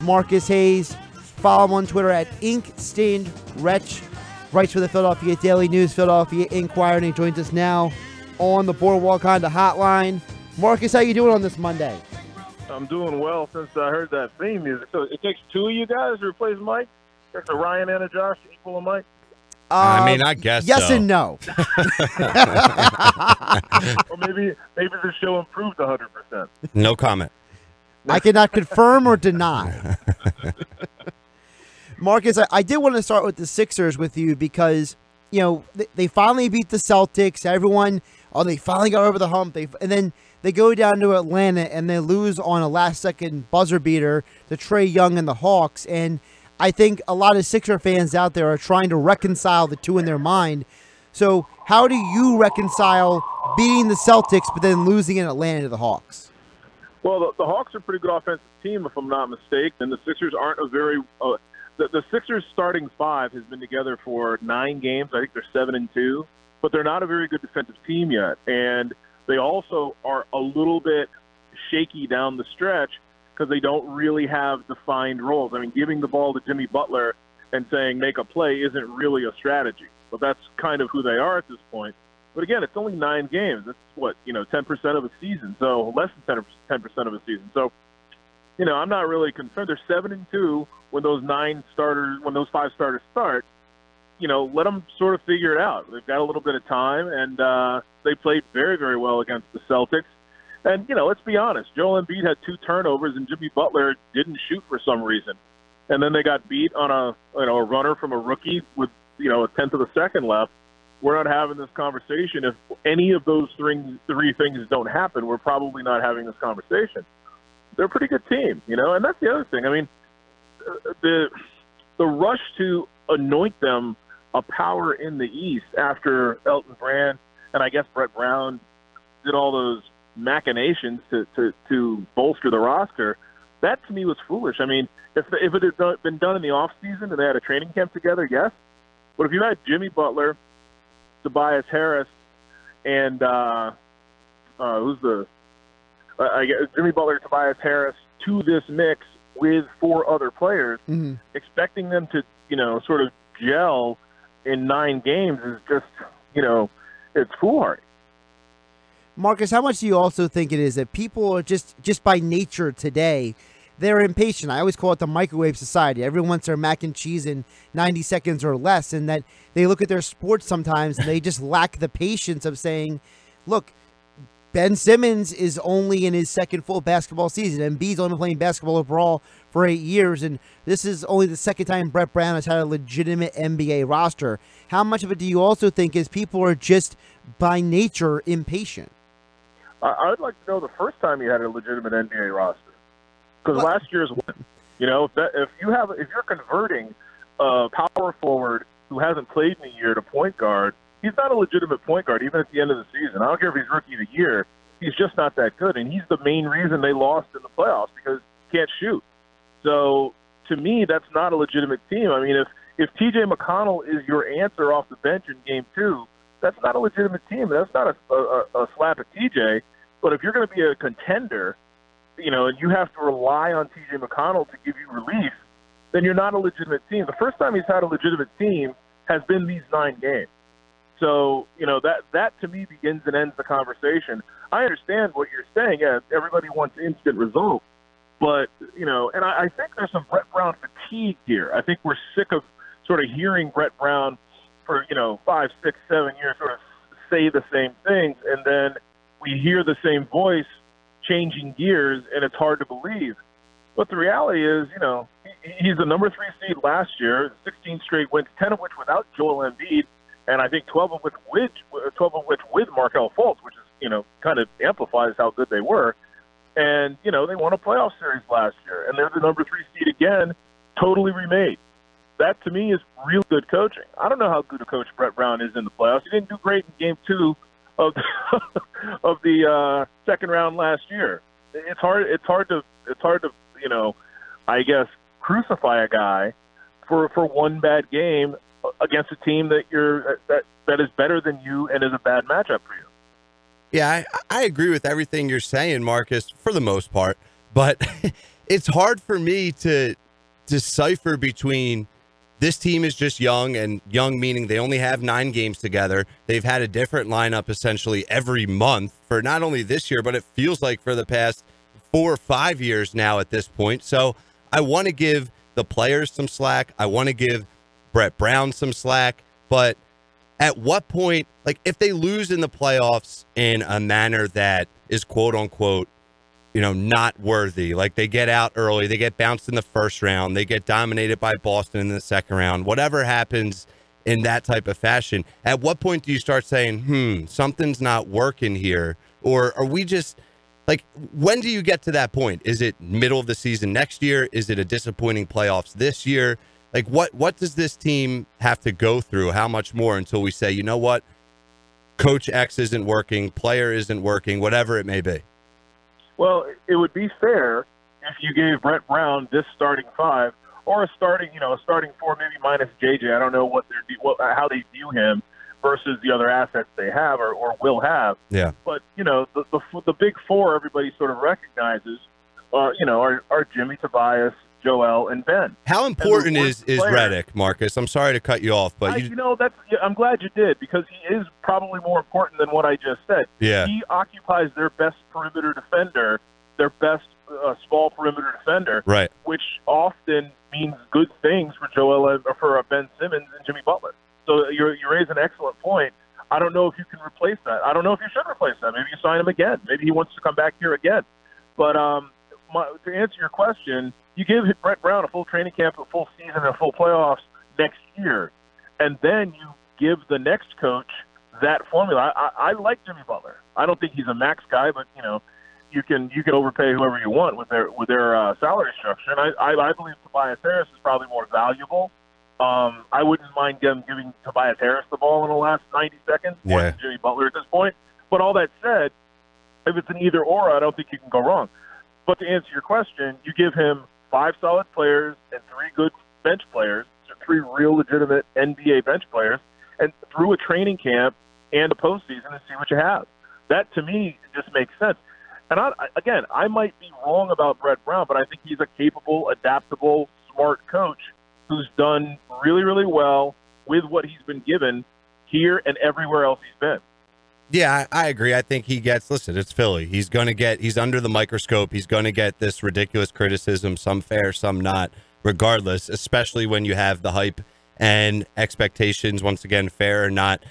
Marcus Hayes. Follow him on Twitter at InkStainedWretch. Writes for the Philadelphia Daily News, Philadelphia Inquirer, and he joins us now on the Boardwalk Honda Hotline. Marcus, how you doing on this Monday? I'm doing well since I heard that theme music. So it takes two of you guys to replace Mike? There's a Ryan and a Josh equal to Mike? I guess yes so. And no. Or maybe the show improved 100%. No comment. I cannot confirm or deny. Marcus, I did want to start with the Sixers with you because, you know, they finally beat the Celtics. Everyone, they finally got over the hump. And then they go down to Atlanta and they lose on a last-second buzzer beater to Trae Young and the Hawks. And I think a lot of Sixer fans out there are trying to reconcile the two in their mind. So how do you reconcile beating the Celtics but then losing in Atlanta to the Hawks? Well, the Hawks are a pretty good offensive team, if I'm not mistaken, and the Sixers aren't a very the Sixers starting five has been together for 9 games. I think they're 7-2, but they're not a very good defensive team yet. And they also are a little bit shaky down the stretch because they don't really have defined roles. I mean, giving the ball to Jimmy Butler and saying make a play isn't really a strategy. But that's kind of who they are at this point. But again, it's only 9 games. That's 10% of a season. So less than 10% of a season. So, I'm not really concerned. They're 7-2 when those 5 starters start. Let them sort of figure it out. They've got a little bit of time, and they played very, very well against the Celtics. And, let's be honest, Joel Embiid had 2 turnovers, and Jimmy Butler didn't shoot for some reason. And then they got beat on a runner from a rookie with, a tenth of a second left. We're not having this conversation. If any of those 3 things don't happen, we're probably not having this conversation. They're a pretty good team, and that's the other thing. I mean, the rush to anoint them a power in the East after Elton Brand and I guess Brett Brown did all those machinations to bolster the roster, that to me was foolish. I mean, if it had been done in the offseason and they had a training camp together, yes. But if you had Jimmy Butler, Tobias Harris, and Jimmy Butler, Tobias Harris to this mix with 4 other players, expecting them to, sort of gel in 9 games is just, it's foolhardy. Marcus, how much do you also think it is that people are just by nature today, they're impatient? I always call it the microwave society. Everyone wants their mac and cheese in 90 seconds or less, and that they look at their sports sometimes and they just lack the patience of saying, look, Ben Simmons is only in his second full basketball season. Embiid's only playing basketball overall for 8 years, and this is only the second time Brett Brown has had a legitimate NBA roster. How much of it do you also think is people are just by nature impatient? I would like to know the first time you had a legitimate NBA roster, because last year's win. If you're converting a power forward who hasn't played in a year to point guard, he's not a legitimate point guard even at the end of the season. I don't care if he's rookie of the year; he's just not that good, and he's the main reason they lost in the playoffs because he can't shoot. So to me, that's not a legitimate team. I mean, if T.J. McConnell is your answer off the bench in Game 2, that's not a legitimate team. That's not a slap at T.J. But if you're going to be a contender, and you have to rely on T.J. McConnell to give you relief, then you're not a legitimate team. The first time he's had a legitimate team has been these 9 games. So, that to me begins and ends the conversation. I understand what you're saying. Yeah, everybody wants instant results. But, and I think there's some Brett Brown fatigue here. I think we're sick of sort of hearing Brett Brown for, 5, 6, 7 years sort of say the same things, and then we hear the same voice changing gears, and it's hard to believe. But the reality is, he's the number 3 seed last year, 16 straight wins, 10 of which without Joel Embiid, and I think 12 of which with Markelle Fultz, which is, kind of amplifies how good they were. And, they won a playoff series last year, and they're the number 3 seed again, totally remade. That, to me, is real good coaching. I don't know how good a coach Brett Brown is in the playoffs. He didn't do great in Game 2 of the second round last year. It's hard to I guess crucify a guy for one bad game against a team that is better than you and is a bad matchup for you. Yeah, I agree with everything you're saying, Marcus, for the most part. But it's hard for me to decipher between this team is just young, and young meaning they only have 9 games together. They've had a different lineup essentially every month for not only this year, but it feels like for the past 4 or 5 years now at this point. So I want to give the players some slack. I want to give Brett Brown some slack. But at what point, like if they lose in the playoffs in a manner that is quote unquote, not worthy, like they get out early, they get bounced in the first round, they get dominated by Boston in the second round, whatever happens in that type of fashion, at what point do you start saying, something's not working here? Or are we just like, when do you get to that point? Is it middle of the season next year? Is it a disappointing playoffs this year? Like what does this team have to go through? How much more until we say, you know what? Coach X isn't working, player isn't working, whatever it may be. Well, it would be fair if you gave Brett Brown this starting 5 or a starting 4, maybe minus JJ. I don't know how they view him versus the other assets they have or will have. Yeah. But the big 4 everybody sort of recognizes are Jimmy, Tobias, Joel, and Ben. How important is Redick, Marcus? I'm sorry to cut you off, but I'm glad you did, because he is probably more important than what I just said. Yeah. He occupies their best perimeter defender, their best small perimeter defender, right? Which often means good things for Ben Simmons and Jimmy Butler. So you raise an excellent point. I don't know if you can replace that. I don't know if you should replace that. Maybe you sign him again. Maybe he wants to come back here again. But to answer your question, you give Brett Brown a full training camp, a full season, and a full playoffs next year, and then you give the next coach that formula. I like Jimmy Butler. I don't think he's a max guy, but you can overpay whoever you want with their salary structure. And I believe Tobias Harris is probably more valuable. I wouldn't mind them giving Tobias Harris the ball in the last 90 seconds more than Jimmy Butler at this point. But all that said, if it's an either or, I don't think you can go wrong. But to answer your question, you give him 5 solid players and 3 good bench players, so 3 real legitimate NBA bench players, and through a training camp and a postseason and see what you have. That, to me, just makes sense. And I might be wrong about Brett Brown, but I think he's a capable, adaptable, smart coach who's done really, really well with what he's been given here and everywhere else he's been. Yeah, I agree. I think listen, it's Philly. He's under the microscope. He's going to get this ridiculous criticism, some fair, some not, regardless, especially when you have the hype and expectations, once again, fair or not,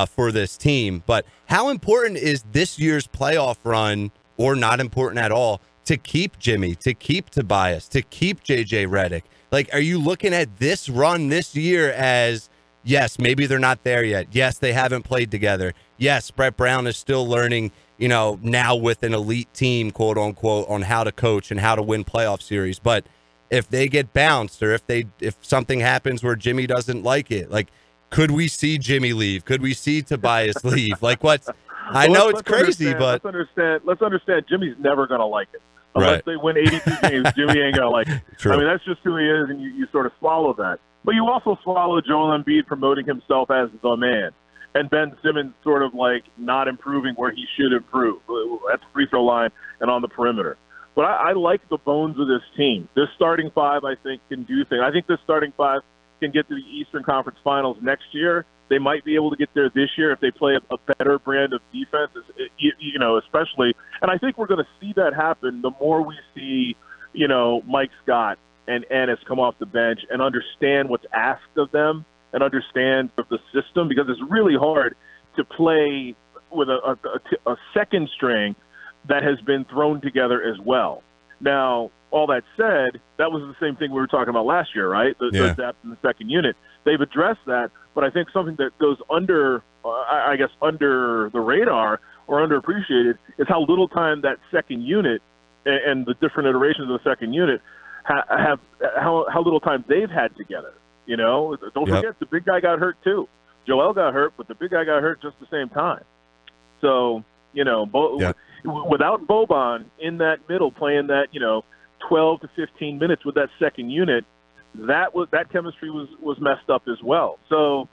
for this team. But how important is this year's playoff run, or not important at all, to keep Jimmy, to keep Tobias, to keep JJ Redick? Like, are you looking at this run this year as, yes, maybe they're not there yet. Yes, they haven't played together. Yes, Brett Brown is still learning, now with an elite team, quote unquote, on how to coach and how to win playoff series. But if they get bounced, or if something happens where Jimmy doesn't like it, like, could we see Jimmy leave? Could we see Tobias leave? Like, I know it's crazy, but let's understand Jimmy's never going to like it. Unless they win 82 games, Jimmy ain't going to like it. True. I mean, that's just who he is, and you sort of swallow that. But you also swallow Joel Embiid promoting himself as the man, and Ben Simmons sort of like not improving where he should improve at the free throw line and on the perimeter. But I like the bones of this team. This starting 5, I think, can do things. I think this starting 5 can get to the Eastern Conference Finals next year. They might be able to get there this year if they play a better brand of defense, especially. And I think we're going to see that happen the more we see, Mike Scott and Ennis come off the bench and understand what's asked of them and understand the system, because it's really hard to play with a second string that has been thrown together as well. Now, all that said, that was the same thing we were talking about last year, right? The depth in the second unit. They've addressed that, but I think something that goes under the radar or underappreciated is how little time that second unit and the different iterations of the second unit have how little time they've had together. Don't forget the big guy got hurt too. Joel got hurt, but the big guy got hurt just the same time. So without Boban in that middle playing that 12 to 15 minutes with that second unit, that chemistry was messed up as well. So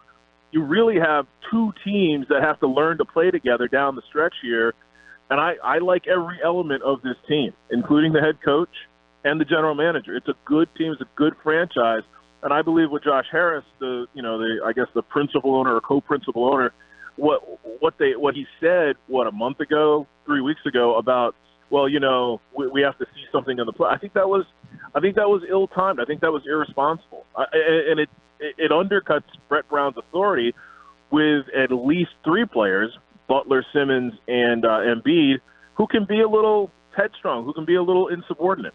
you really have 2 teams that have to learn to play together down the stretch here. And I like every element of this team, including the head coach, and the general manager. It's a good team. It's a good franchise. And I believe with Josh Harris, I guess the principal owner or co-principal owner, what he said, a month ago, 3 weeks ago about, well, we have to see something in the play. I think that was ill-timed. I think that was irresponsible. And it undercuts Brett Brown's authority with at least three players, Butler, Simmons, and Embiid, who can be a little headstrong, who can be a little insubordinate.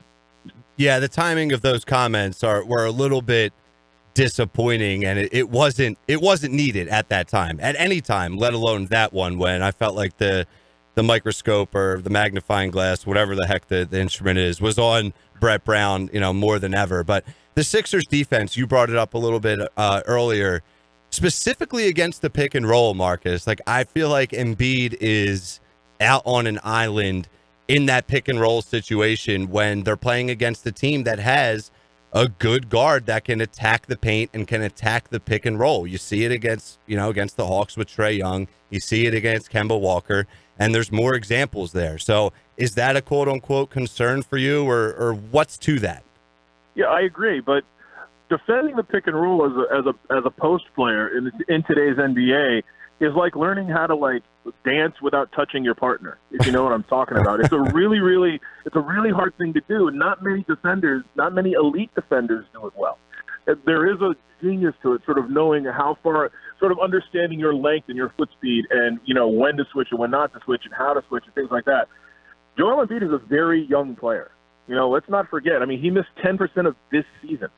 Yeah, the timing of those comments were a little bit disappointing, and it wasn't needed at that time, at any time, let alone that one, when I felt like the microscope or the magnifying glass, whatever the heck the instrument is, was on Brett Brown, more than ever. But the Sixers defense, you brought it up a little bit earlier, specifically against the pick and roll, Marcus. Like, I feel like Embiid is out on an island in that pick and roll situation when they're playing against a team that has a good guard that can attack the paint and can attack the pick and roll. You see it against the Hawks with Trae Young. You see it against Kemba Walker, and there's more examples there. So is that a quote unquote concern for you, or what's to that? Yeah, I agree, but defending the pick and roll as a post player in today's NBA is like learning how to dance without touching your partner, if you know what I'm talking about. It's a really hard thing to do. Not many elite defenders do it well. There is a genius to it, sort of knowing how far, sort of understanding your length and your foot speed, and when to switch and when not to switch and how to switch and things like that. Joel Embiid is a very young player. Let's not forget. I mean, he missed 10% of this season,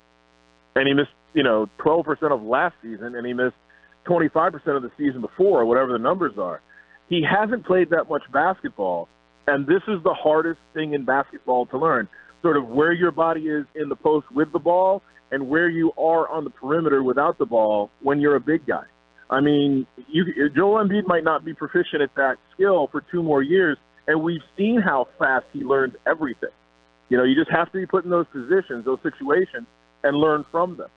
and he missed 12% of last season, and he missed 25% of the season before, or whatever the numbers are. He hasn't played that much basketball, and this is the hardest thing in basketball to learn, sort of where your body is in the post with the ball and where you are on the perimeter without the ball when you're a big guy. I mean, Joel Embiid might not be proficient at that skill for 2 more years, and we've seen how fast he learns everything. You just have to be put in those positions, those situations, and learn from them.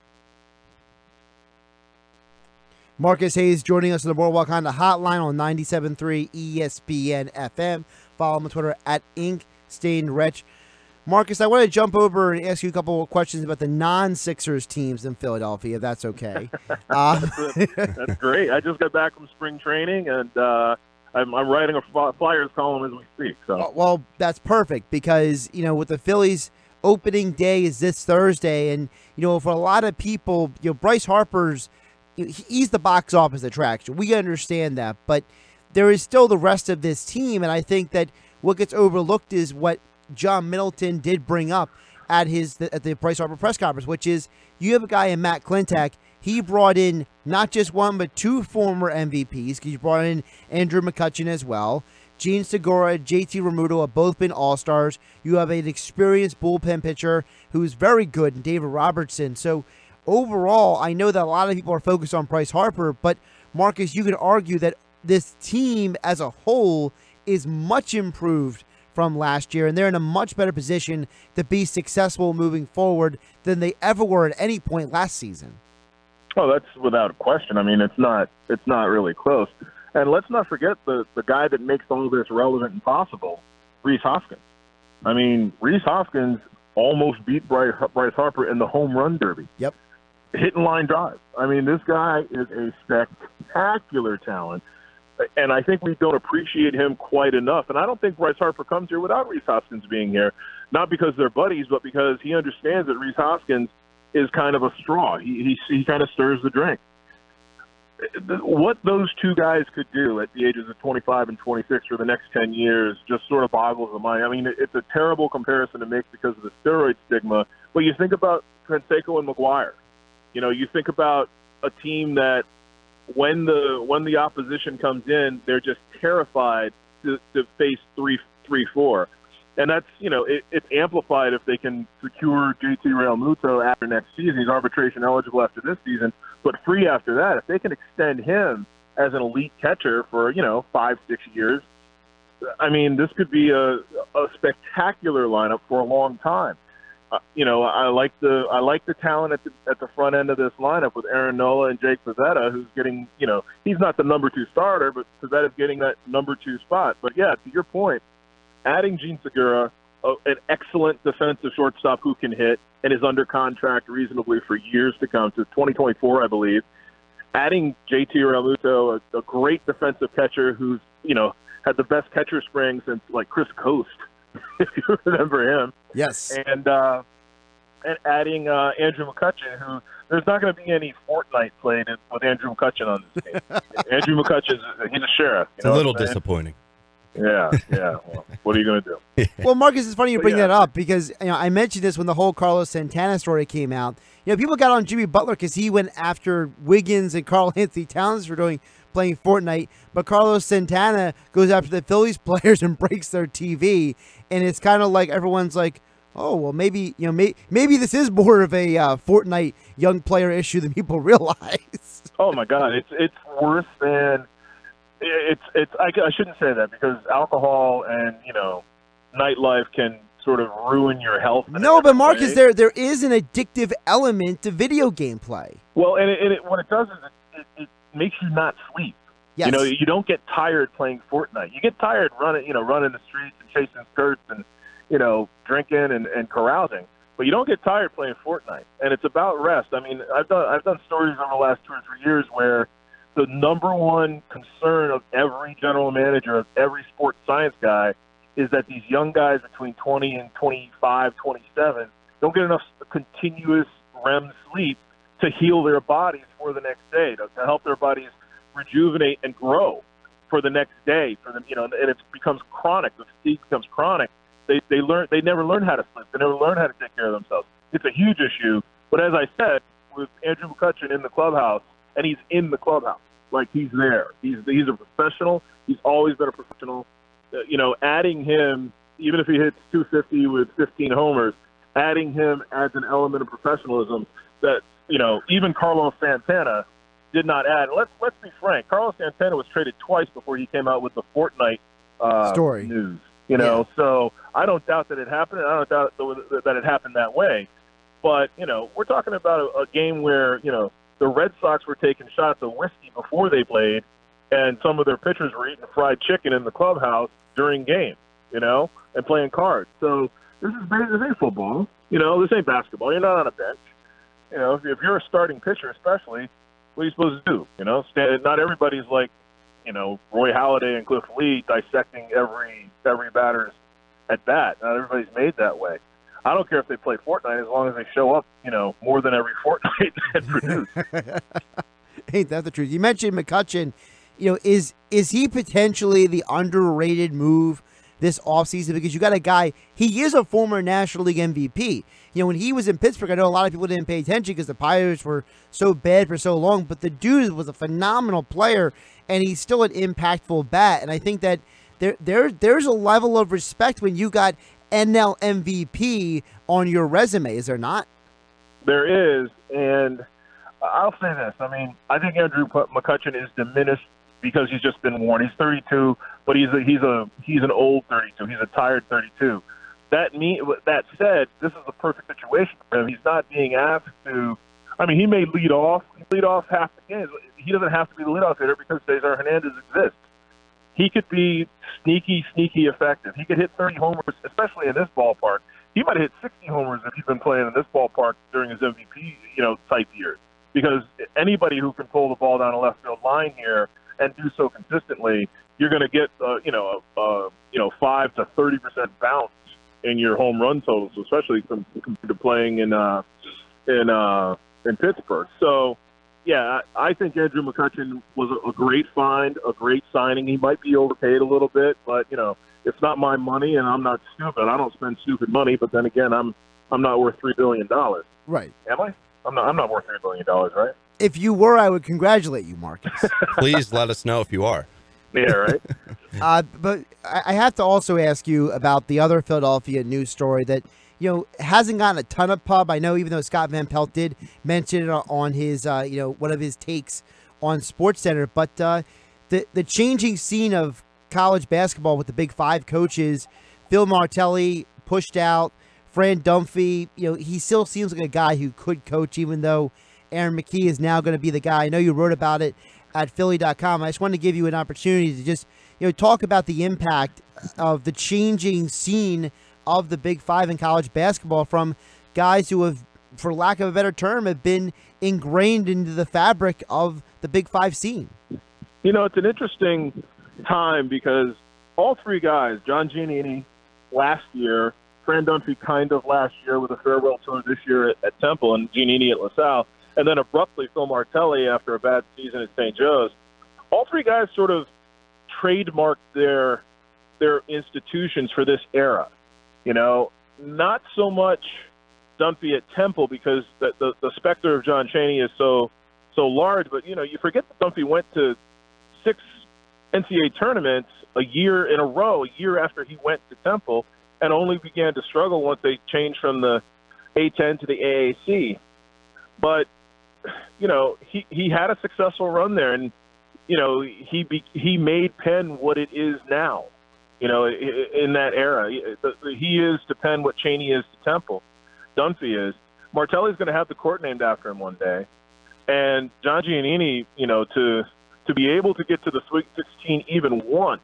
Marcus Hayes joining us on the Boardwalk Honda Hotline on 97.3 ESPN FM. Follow him on Twitter at InkStainedRetch. Marcus, I want to jump over and ask you a couple of questions about the non-Sixers teams in Philadelphia, if that's okay. That's great. I just got back from spring training, and I'm writing a Flyers column as we speak. So, well, that's perfect because, with the Phillies, opening day is this Thursday, and, for a lot of people, Bryce Harper's, he's the box office attraction. We understand that, but there is still the rest of this team, and I think that what gets overlooked is what John Middleton did bring up at the Bryce Harper press conference, which is you have a guy in Matt Klintak. He brought in not just one, but 2 former MVPs. He brought in Andrew McCutcheon as well. Gene Segura, JT Realmuto have both been All-Stars. You have an experienced bullpen pitcher who's very good, and David Robertson. So overall, I know that a lot of people are focused on Bryce Harper, but Marcus, you could argue that this team as a whole is much improved from last year, and they're in a much better position to be successful moving forward than they ever were at any point last season. Oh, that's without a question. I mean, it's not really close. And let's not forget the guy that makes all this relevant and possible, Rhys Hoskins. I mean, Rhys Hoskins almost beat Bryce Harper in the home run derby. Yep. Hit and line drive. I mean, this guy is a spectacular talent, and I think we don't appreciate him quite enough. And I don't think Bryce Harper comes here without Rhys Hoskins being here, not because they're buddies, but because he understands that Rhys Hoskins is kind of a straw. He kind of stirs the drink. What those two guys could do at the ages of 25 and 26 for the next 10 years just sort of boggles the mind. I mean, it's a terrible comparison to make because of the steroid stigma, but you think about Canseco and McGuire. You think about a team that when the opposition comes in, they're just terrified to face 3-4. And that's, it's amplified if they can secure JT Realmuto after next season. He's arbitration eligible after this season, but free after that. If they can extend him as an elite catcher for, 5-6 years, I mean, this could be a spectacular lineup for a long time. I like the talent at the front end of this lineup with Aaron Nola and Jake Pivetta, who's getting, he's not the number 2 starter, but Pivetta's getting that number 2 spot. But yeah, to your point, adding Gene Segura, an excellent defensive shortstop who can hit and is under contract reasonably for years to come, to 2024, I believe. Adding JT Realmuto, a great defensive catcher who's, had the best catcher spring since, like, Chris Coast, if you remember him. Yes. And adding Andrew McCutchen, who there's not going to be any Fortnite played with Andrew McCutchen on this team. Andrew McCutchen, he's a sheriff. It's a little disappointing. Yeah. Well, what are you going to do? Well, Marcus, it's funny you bring that up because I mentioned this when the whole Carlos Santana story came out. People got on Jimmy Butler because he went after Wiggins and Karl Anthony Towns for playing Fortnite, but Carlos Santana goes after the Phillies players and breaks their TV, and it's kind of like everyone's like, oh, well, maybe maybe this is more of a Fortnite young player issue than people realize. Oh my God, it's worse than it's. I shouldn't say that because alcohol and nightlife can sort of ruin your health. No, but Marcus, there is an addictive element to video game play. Well, and what it does is it makes you not sleep. Yes. You don't get tired playing Fortnite. You get tired running the streets and chasing skirts and drinking and carousing. But you don't get tired playing Fortnite. And it's about rest. I mean, I've done stories over the last 2 or 3 years where the number one concern of every general manager, of every sports science guy, is that these young guys between 20 and 25, 27 don't get enough continuous REM sleep to heal their bodies for the next day, to help their bodies rejuvenate and grow for the next day. For them, and it becomes chronic. The fatigue becomes chronic. They never learn how to sleep. They never learn how to take care of themselves. It's a huge issue. But as I said, with Andrew McCutchen in the clubhouse, and he's in the clubhouse, like he's there. He's a professional. He's always been a professional. Adding him, even if he hits 250 with 15 homers, adding him adds an element of professionalism that even Carlos Santana did not add. Let's be frank. Carlos Santana was traded twice before he came out with the Fortnite story news. So I don't doubt that it happened, and I don't doubt that it happened that way. But we're talking about a game where the Red Sox were taking shots of whiskey before they played, and some of their pitchers were eating fried chicken in the clubhouse during games, and playing cards. So this ain't football. This ain't basketball. You're not on a bench. If you're a starting pitcher, especially, what are you supposed to do? Not everybody's like, Roy Halladay and Cliff Lee dissecting every batter's at bat. Not everybody's made that way. I don't care if they play Fortnite as long as they show up, more than every fortnight and produce. Ain't that the truth? You mentioned McCutchen. Is he potentially the underrated move this offseason? Because you got a guy, he is a former National League MVP. When he was in Pittsburgh, I know a lot of people didn't pay attention because the Pirates were so bad for so long, but the dude was a phenomenal player, and he's still an impactful bat. And I think that there's a level of respect when you got NL MVP on your resume, is there not? There is, and I'll say this. I mean, I think Andrew McCutchen is diminished because he's just been worn. He's 32, but he's an old 32. He's a tired 32. That said, this is the perfect situation for him. He's not being asked to. I mean, he may lead off half the games. He doesn't have to be the leadoff hitter because Cesar Hernandez exists. He could be sneaky effective. He could hit 30 homers, especially in this ballpark. He might have hit 60 homers if he's been playing in this ballpark during his MVP, type years. Because anybody who can pull the ball down a left field line here and do so consistently, you're going to get 5 to 30% bounce in your home run totals, especially compared to playing in Pittsburgh. So, yeah, I think Andrew McCutchen was a great find, a great signing. He might be overpaid a little bit, but it's not my money, and I'm not stupid. I don't spend stupid money. But then again, I'm not worth $3 billion. Right? Am I? I'm not worth $3 billion, right? If you were, I would congratulate you, Marcus. Please let us know if you are. Yeah, right. But I have to also ask you about the other Philadelphia news story that hasn't gotten a ton of pub. I know, even though Scott Van Pelt did mention it on his one of his takes on SportsCenter, but the changing scene of college basketball with the Big Five coaches, Phil Martelli pushed out, Fran Dunphy, he still seems like a guy who could coach, even though Aaron McKie is now going to be the guy. I know you wrote about it at Philly.com. I just wanted to give you an opportunity to just talk about the impact of the changing scene of the Big Five in college basketball from guys who have, for lack of a better term, have been ingrained into the fabric of the Big Five scene. You know, it's an interesting time because all three guys, John Giannini last year, Fran Dunphy kind of last year with a farewell tour this year at Temple, and Giannini at LaSalle, and then abruptly Phil Martelli after a bad season at St. Joe's. All three guys sort of trademarked their institutions for this era. You know, not so much Dunphy at Temple because the specter of John Chaney is so large, but, you know, you forget that Dunphy went to 6 NCAA tournaments a year in a row, a year after he went to Temple, and only began to struggle once they changed from the A10 to the AAC. But, you know, he had a successful run there, and, you know, he made Penn what it is now, you know, in that era. He is to Penn what Chaney is to Temple. Dunphy is. Martelli's going to have the court named after him one day. And John Giannini, you know, to be able to get to the Sweet 16 even once,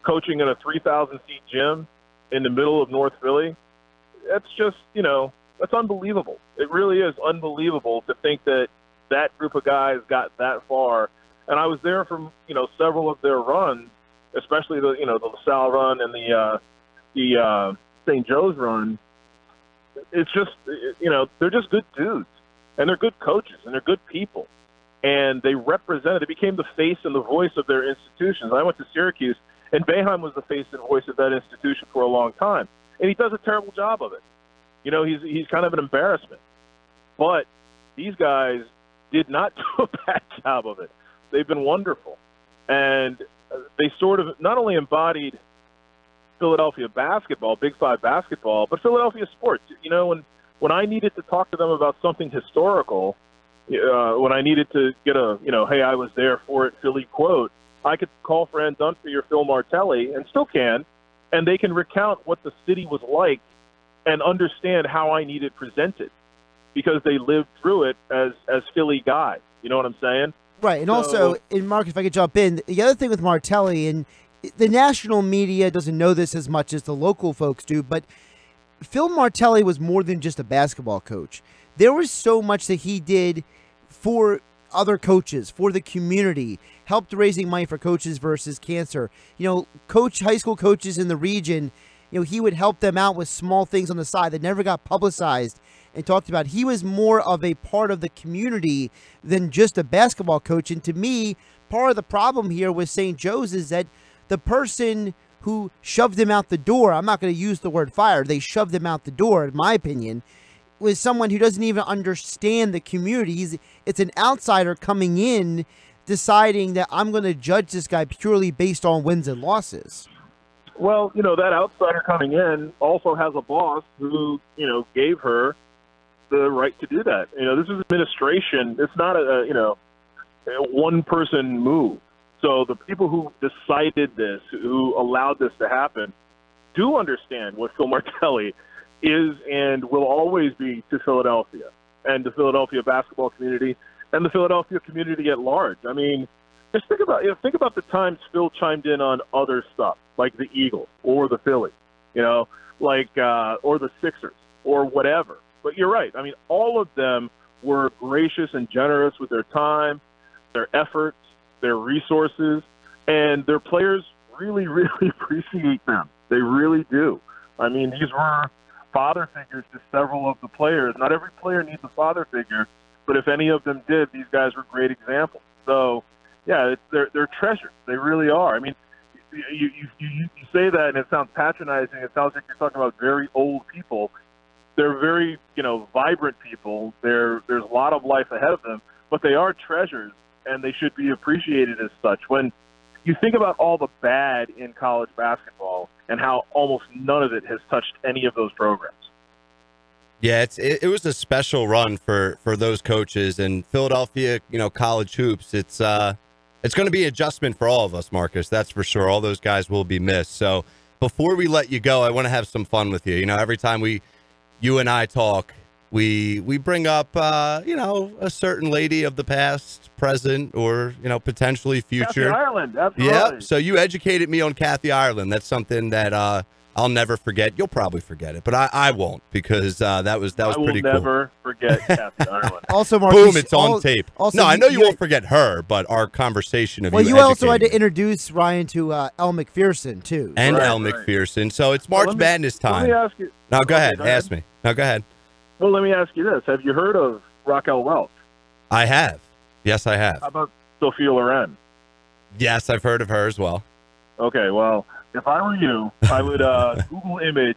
coaching in a 3,000-seat gym in the middle of North Philly, that's just, you know, that's unbelievable. It really is unbelievable to think that that group of guys got that far. And I was there for, you know, several of their runs, especially the, you know, the LaSalle run and the St. Joe's run. It's just, you know, they're just good dudes, and they're good coaches, and they're good people. And they became the face and the voice of their institutions. I went to Syracuse, and Boeheim was the face and voice of that institution for a long time. And he does a terrible job of it. You know, he's kind of an embarrassment. But these guys did not do a bad job of it. They've been wonderful. And they sort of not only embodied Philadelphia basketball, Big Five basketball, but Philadelphia sports. You know, when I needed to talk to them about something historical, when I needed to get a, you know, hey, I was there for it Philly quote, I could call Fran Dunphy or Phil Martelli, and still can, and they can recount what the city was like and understand how I need it presented because they lived through it as Philly guys. You know what I'm saying? Right, and also, and Mark, if I could jump in, the other thing with Martelli, and the national media doesn't know this as much as the local folks do, but Phil Martelli was more than just a basketball coach. There was so much that he did for other coaches, for the community, helped raising money for Coaches versus Cancer. You know, high school coaches in the region, you know, he would help them out with small things on the side that never got publicized and talked about. He was more of a part of the community than just a basketball coach. And to me, part of the problem here with St. Joe's is that the person who shoved him out the door, I'm not going to use the word fire, they shoved him out the door, in my opinion, was someone who doesn't even understand the community. It's an outsider coming in deciding that I'm going to judge this guy purely based on wins and losses. Well, you know, that outsider coming in also has a boss who, you know, gave her the right to do that. You know, this is administration. It's not a one-person move. So the people who decided this, who allowed this to happen, do understand what Phil Martelli is and will always be to Philadelphia and the Philadelphia basketball community and the Philadelphia community at large. I mean, just think about the times Phil chimed in on other stuff, like the Eagles or the Phillies, you know, like or the Sixers or whatever. But you're right. I mean, all of them were gracious and generous with their time, their efforts, their resources, and their players really, really appreciate them. They really do. I mean, these were father figures to several of the players. Not every player needs a father figure, but if any of them did, these guys were great examples. So, yeah, they're treasures. They really are. I mean, you say that and it sounds patronizing. It sounds like you're talking about very old people. They're very, you know, vibrant people. There's a lot of life ahead of them, but they are treasures, and they should be appreciated as such. When you think about all the bad in college basketball and how almost none of it has touched any of those programs. Yeah, it was a special run for those coaches, and Philadelphia, you know, college hoops. It's going to be an adjustment for all of us, Marcus. That's for sure. All those guys will be missed. So before we let you go, I want to have some fun with you. You know, every time you and I talk, we bring up, you know, a certain lady of the past, present, or, you know, potentially future. Kathy Ireland, absolutely. Yeah. So you educated me on Kathy Ireland. That's something that I'll never forget. You'll probably forget it, but I won't, because that was pretty cool. I will never forget Kathy Ireland. Also, Marcus, Boom, it's on tape. Also, no, I know you won't forget her, but our conversation of you also had to introduce Ryan to Elle Macpherson, too. And Elle Macpherson. So it's March Madness time. Let me ask you. No, go ahead. Ask me. No, go ahead. Well, let me ask you this. Have you heard of Raquel Welch? I have. Yes, I have. How about Sophia Loren? Yes, I've heard of her as well. Okay, well, if I were you, I would Google image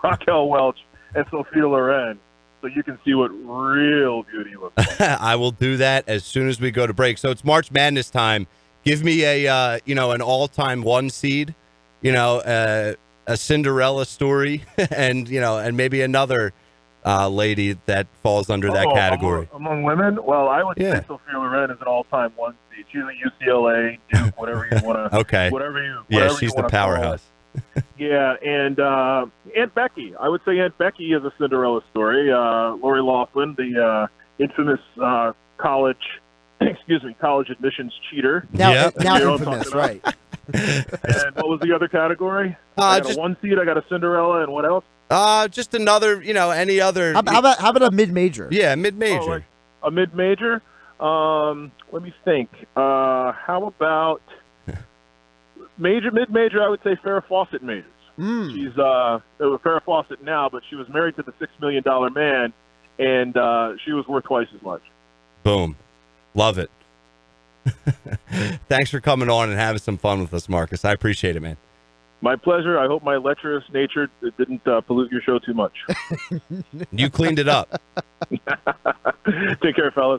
Raquel Welch and Sophia Loren so you can see what real beauty looks like. I will do that as soon as we go to break. So it's March Madness time. Give me a an all-time 1 seed, a Cinderella story, and maybe another lady that falls under that category. Among women? Well, I would say Sophia Loren is an all-time 1 seed. She's a UCLA, Duke, whatever you want to. Okay. Whatever you. She's the powerhouse. Yeah, and Aunt Becky. I would say Aunt Becky is a Cinderella story. Lori Loughlin, the infamous college admissions cheater. Now infamous, right? And what was the other category? I got a 1 seed. I got a Cinderella, and what else? Just another, any other. How about a mid-major? Yeah, mid-major. A mid-major. Let me think. How about mid-major? I would say Farrah Fawcett majors. She's Farrah Fawcett now, but she was married to the $6 million man, and she was worth twice as much. Boom, love it. Thanks for coming on and having some fun with us, Marcus. I appreciate it, man. My pleasure. I hope my lecherous nature didn't pollute your show too much. You cleaned it up. Take care, fellas.